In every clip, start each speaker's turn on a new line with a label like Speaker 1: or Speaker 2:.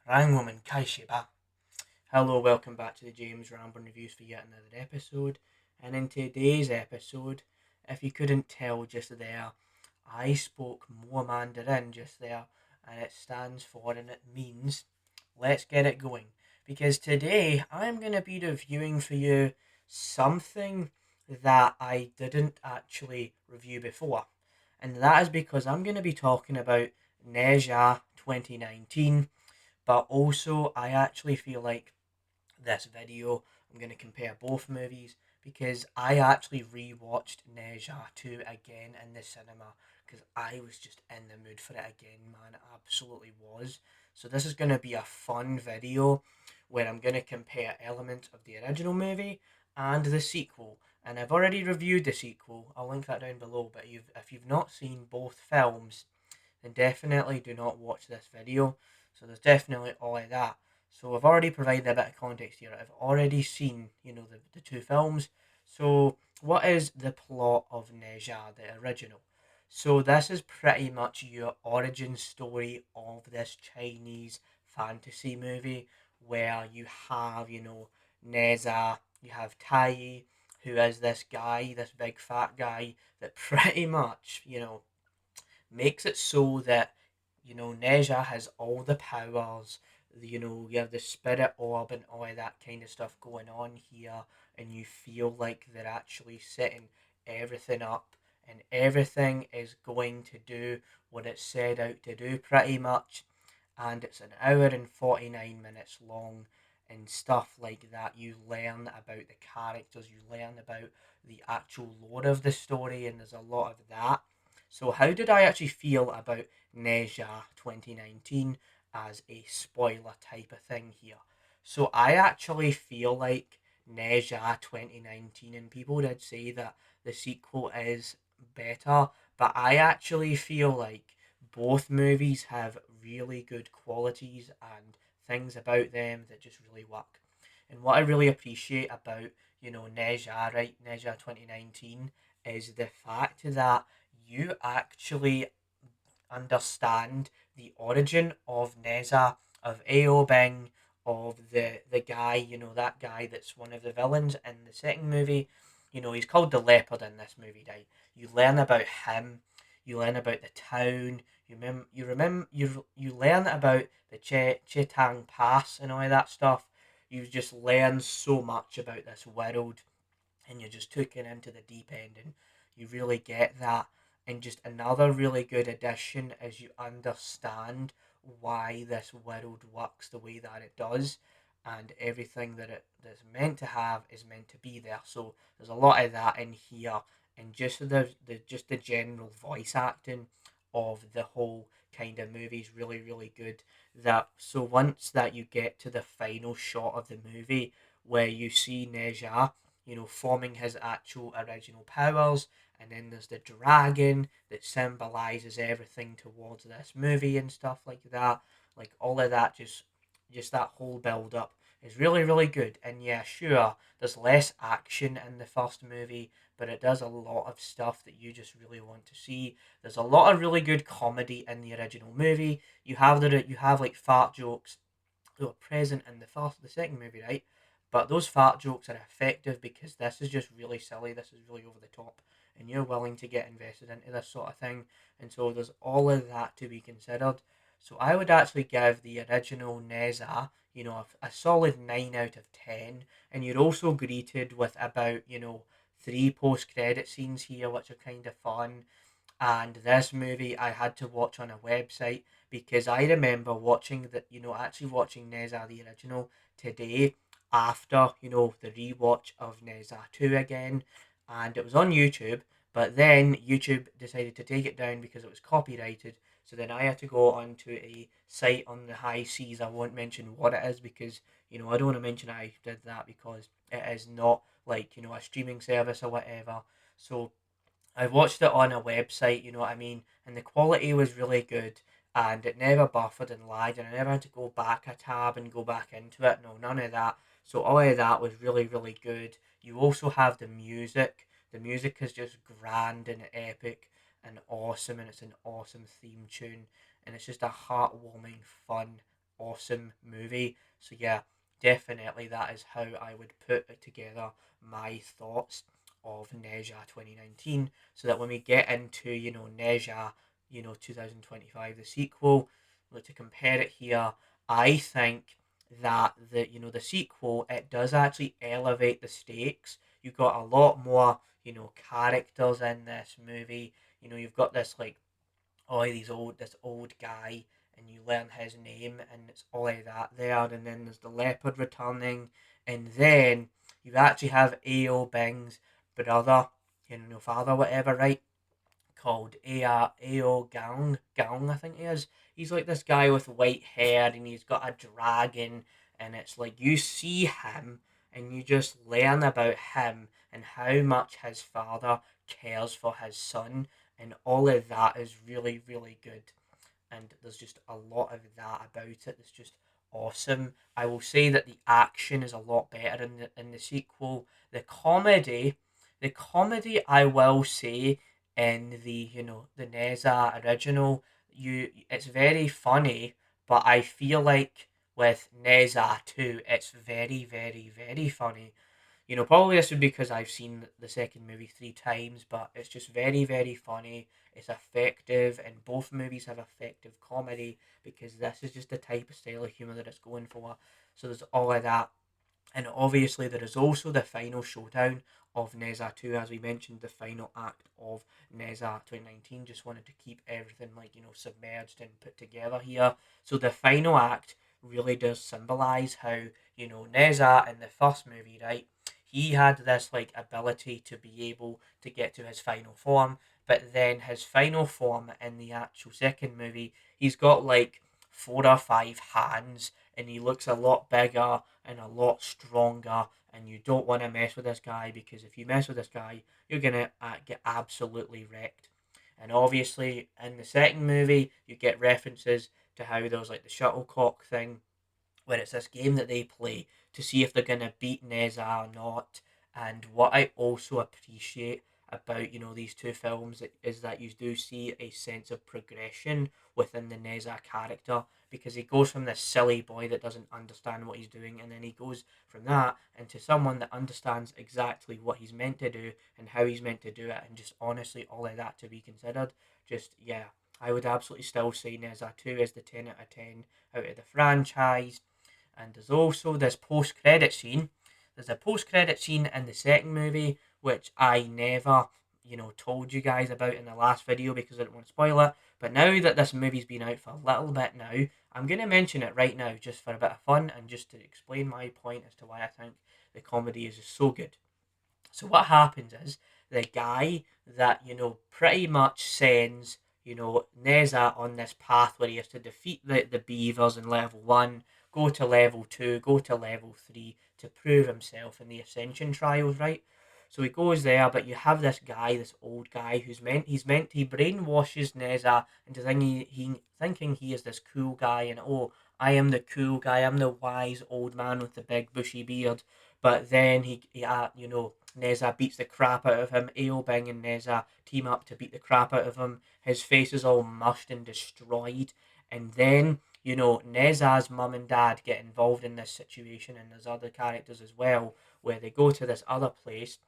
Speaker 1: Rangwoman Kaishiba. Hello, welcome back to the James Rambling Reviews for yet another episode. And in today's episode, if you couldn't tell just there, I spoke more Mandarin just there, and it stands for and it means let's get it going. Because today I'm going to be reviewing for you something that I didn't actually review before. And that is because I'm going to be talking about Nezha 2019, but also I actually feel like this video I'm going to compare both movies because I actually rewatched Neja 2 again in the cinema because I was just in the mood for it again, man. It absolutely was. So this is going to be a fun video where I'm going to compare elements of the original movie and the sequel. And I've already reviewed the sequel. I'll link that down below. But if you've not seen both films, then definitely do not watch this video. So there's definitely all of that. So I've already provided a bit of context here. I've already seen, the two films. So what is the plot of Neja, the original? So this is pretty much your origin story of this Chinese fantasy movie where you have, Neza, you have Taiyi, who is this guy, this big fat guy that pretty much, makes it so that Neja has all the powers. You have the spirit orb and all of that kind of stuff going on here, and you feel like they're actually setting everything up, and everything is going to do what it's set out to do pretty much. And it's an hour and 49 minutes long, and stuff like that. You learn about the characters, you learn about the actual lore of the story, and there's a lot of that. So, how did I actually feel about Neja 2019 as a spoiler type of thing here? So, I actually feel like Neja 2019, and people did say that the sequel is better, but I actually feel like both movies have really good qualities and things about them that just really work. And what I really appreciate about, Neja, right, Neja 2019, is the fact that you actually understand the origin of Neza, of Aobing, of the guy, that guy that's one of the villains in the second movie. He's called the Leopard in this movie, right? You learn about him, you learn about the town, you learn about the Chetang Pass and all of that stuff. You just learn so much about this world, and you're just taken into the deep end, and you really get that. And just another really good addition is you understand why this world works the way that it does, and everything that's meant to have is meant to be there. So there's a lot of that in here, and just the general voice acting of the whole kind of movie is really really good. That so once that you get to the final shot of the movie where you see Neja, forming his actual original powers. And then there's the dragon that symbolizes everything towards this movie and stuff like that. Like all of that, just that whole build up is really really good. And yeah, sure, there's less action in the first movie, but it does a lot of stuff that you just really want to see. There's a lot of really good comedy in the original movie. You have like fart jokes who are present in the second movie, right? But those fart jokes are effective because this is just really silly. This is really over the top, and you're willing to get invested into this sort of thing. And so there's all of that to be considered. So I would actually give the original Neza, a solid 9 out of 10. And you're also greeted with about, three post-credit scenes here, which are kind of fun. And this movie I had to watch on a website because I remember watching actually watching Neza the original today after, the rewatch of Neza 2 again. And it was on YouTube, but then YouTube decided to take it down because it was copyrighted. So then I had to go onto a site on the high seas. I won't mention what it is because, I don't want to mention I did that because it is not like, a streaming service or whatever. So I watched it on a website, you know what I mean? And the quality was really good, and it never buffered and lagged, and I never had to go back a tab and go back into it. No, none of that. So all of that was really, really good. You also have the music. The music is just grand and epic and awesome, and it's an awesome theme tune, and it's just a heartwarming, fun, awesome movie. So yeah, definitely that is how I would put together my thoughts of Nezha 2019, so that when we get into, Nezha, 2025, the sequel, to compare it here, I think that the sequel, it does actually elevate the stakes. You've got a lot more, characters in this movie. You've got this like, oh, this old guy, and you learn his name, and it's all of that there, and then there's the leopard returning, and then you actually have Aobing's brother, father, whatever, right? Called Gang, I think he is. He's like this guy with white hair, and he's got a dragon, and it's like you see him, and you just learn about him and how much his father cares for his son, and all of that is really, really good. And there's just a lot of that about it that's just awesome. I will say that the action is a lot better in the sequel. The comedy, I will say, in the Neza original, it's very funny, but I feel like with Neza 2, it's very, very, very funny. Probably this would be because I've seen the second movie 3 times, but it's just very, very funny. It's effective, and both movies have effective comedy because this is just the type of style of humor that it's going for. So there's all of that. And obviously, there is also the final showdown of Neza 2, as we mentioned, the final act of Neza 2019. Just wanted to keep everything like, submerged and put together here. So the final act really does symbolize how, Neza in the first movie, right? He had this like ability to be able to get to his final form, but then his final form in the actual second movie, he's got like 4 or 5 hands, and he looks a lot bigger and a lot stronger, and you don't want to mess with this guy, because if you mess with this guy, you're gonna get absolutely wrecked. And obviously, in the second movie, you get references to how there's like the shuttlecock thing, where it's this game that they play to see if they're gonna beat Neza or not. And what I also appreciate about these two films is that you do see a sense of progression within the Neza character, because he goes from this silly boy that doesn't understand what he's doing, and then he goes from that into someone that understands exactly what he's meant to do and how he's meant to do it, and just honestly all of that to be considered. Just yeah, I would absolutely still say Neza 2 is the 10 out of 10 out of the franchise. And there's also this post-credit scene. There's a post-credit scene in the second movie, which I never, told you guys about in the last video because I didn't want to spoil it. But now that this movie's been out for a little bit now, I'm going to mention it right now just for a bit of fun and just to explain my point as to why I think the comedy is so good. So what happens is the guy that pretty much sends Neza on this path where he has to defeat the beavers in level 1, go to level 2, go to level 3 to prove himself in the ascension trials, right? So he goes there, but you have this guy, this old guy, he brainwashes Neza into thinking he is this cool guy, and oh, I am the cool guy, I'm the wise old man with the big bushy beard. But then Neza beats the crap out of him. Aobing and Neza team up to beat the crap out of him. His face is all mushed and destroyed. And then, Neza's mum and dad get involved in this situation, and there's other characters as well, where they go to this other place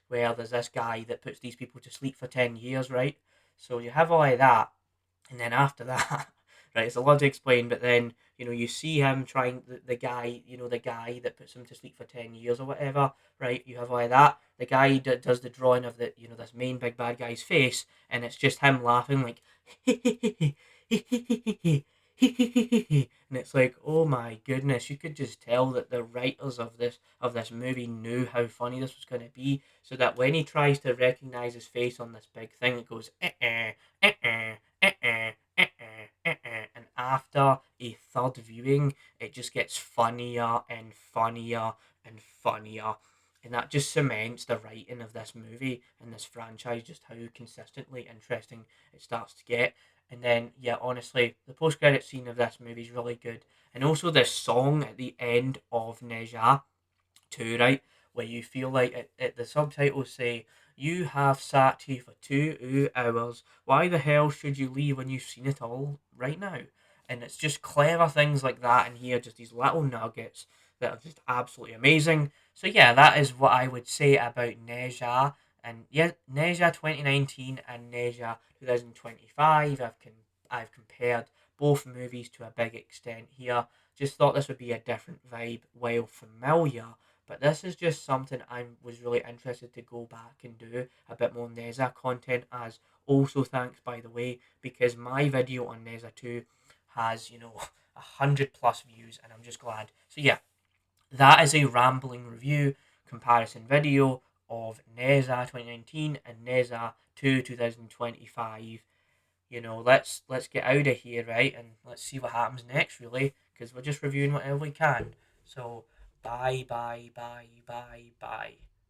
Speaker 1: where there's this guy that puts these people to sleep for 10 years, right? So you have all of that, and then after that, right, it's a lot to explain, but then, you see him trying, the guy, the guy that puts him to sleep for 10 years or whatever, right? You have all of that. The guy that does the drawing of this main big bad guy's face, and it's just him laughing, like, and it's like, oh my goodness, you could just tell that the writers of this movie knew how funny this was going to be, so that when he tries to recognize his face on this big thing, it goes, and after a third viewing, it just gets funnier and funnier and funnier. And that just cements the writing of this movie and this franchise, just how consistently interesting it starts to get. And then, yeah, honestly, the post-credit scene of this movie is really good. And also this song at the end of Nezha too, right? Where you feel like the subtitles say, "You have sat here for 2 hours. Why the hell should you leave when you've seen it all right now?" and it's just clever things like that in here, just these little nuggets that are just absolutely amazing. So yeah, that is what I would say about Nezha. And yeah, Nezha 2019 and Nezha 2025. I've compared both movies to a big extent here. Just thought this would be a different vibe while familiar. But this is just something I was really interested to go back and do a bit more Nezha content as. Also, thanks by the way, because my video on Nezha 2 has, 100 plus views, and I'm just glad. So yeah, that is a rambling review comparison video of Nezha 2019 and Nezha 2 2025. Let's get out of here, right? And let's see what happens next, really, because we're just reviewing whatever we can. So bye bye bye bye bye.